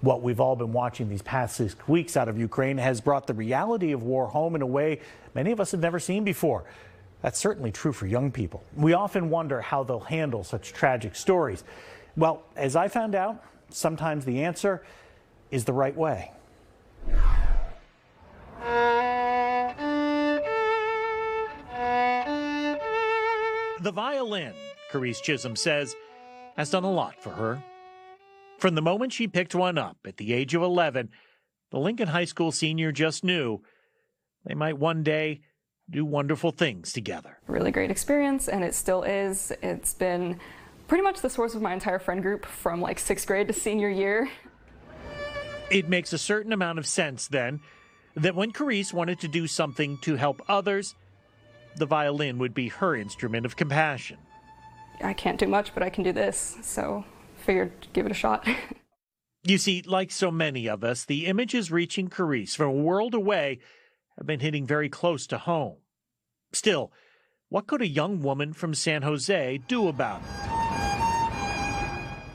What we've all been watching these past 6 weeks out of Ukraine has brought the reality of war home in a way many of us have never seen before. That's certainly true for young people. We often wonder how they'll handle such tragic stories. Well, as I found out, sometimes the answer is the right way. The violin, Carice Chisholm says, has done a lot for her. From the moment she picked one up at the age of 11, the Lincoln High School senior just knew they might one day do wonderful things together. Really great experience, and it still is. It's been pretty much the source of my entire friend group from like 6th grade to senior year. It makes a certain amount of sense then that when Carice wanted to do something to help others, the violin would be her instrument of compassion. I can't do much, but I can do this, so figured give it a shot. You see, like so many of us, the images reaching Carice from a world away have been hitting very close to home. Still, what could a young woman from San Jose do about it?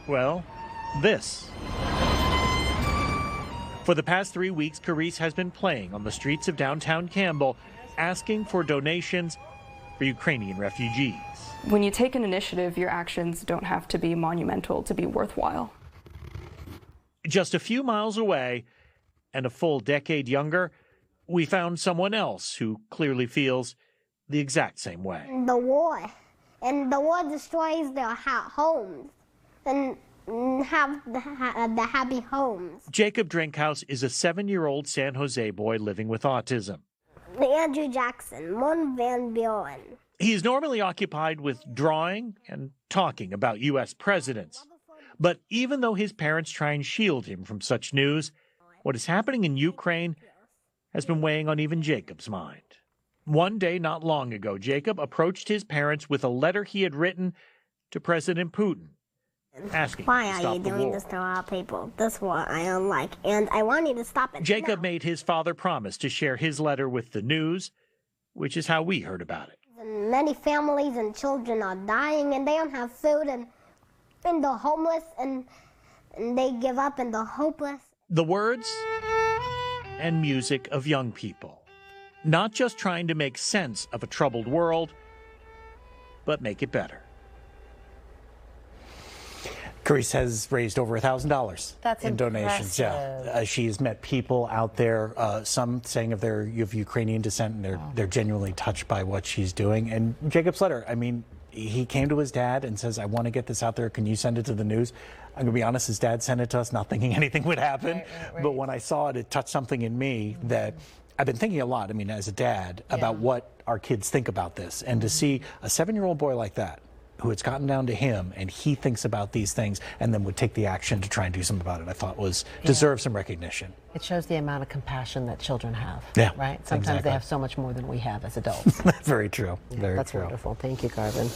Well, this. For the past 3 weeks, Carice has been playing on the streets of downtown Campbell, asking for donations for Ukrainian refugees. When you take an initiative, your actions don't have to be monumental to be worthwhile. Just a few miles away, and a full decade younger, we found someone else who clearly feels the exact same way. The war. And the war destroys their homes and have the happy homes. Jacob Drinkhouse is a 7-year-old San Jose boy living with autism. Andrew Jackson, Mon Van Buren. He's normally occupied with drawing and talking about U.S. presidents. But even though his parents try and shield him from such news, what is happening in Ukraine has been weighing on even Jacob's mind. One day not long ago, Jacob approached his parents with a letter he had written to President Putin, asking Why to are stop you the doing war. this to our people? This war I don't like, and I want you to stop it. Jacob now. made his father promise to share his letter with the news, which is how we heard about it. And many families and children are dying, and they don't have food, and they're homeless, and they give up, and they're hopeless. The words and music of young people, not just trying to make sense of a troubled world, but make it better. Carice has raised over $1,000 in donations. Yeah, she has met people out there, some saying of Ukrainian descent, and they're genuinely touched by what she's doing. And Jacob's letter, I mean, he came to his dad and says, I want to get this out there. Can you send it to the news? I'm going to be honest, his dad sent it to us, not thinking anything would happen. Right. But when I saw it, it touched something in me that I've been thinking a lot, I mean, as a dad, about what our kids think about this. And to see a 7-year-old boy like that, who it's gotten down to him, and he thinks about these things and then would take the action to try and do something about it, I thought deserves some recognition. It shows the amount of compassion that children have, right? Sometimes exactly. They have so much more than we have as adults. Very true. That's wonderful. Thank you, Garvin.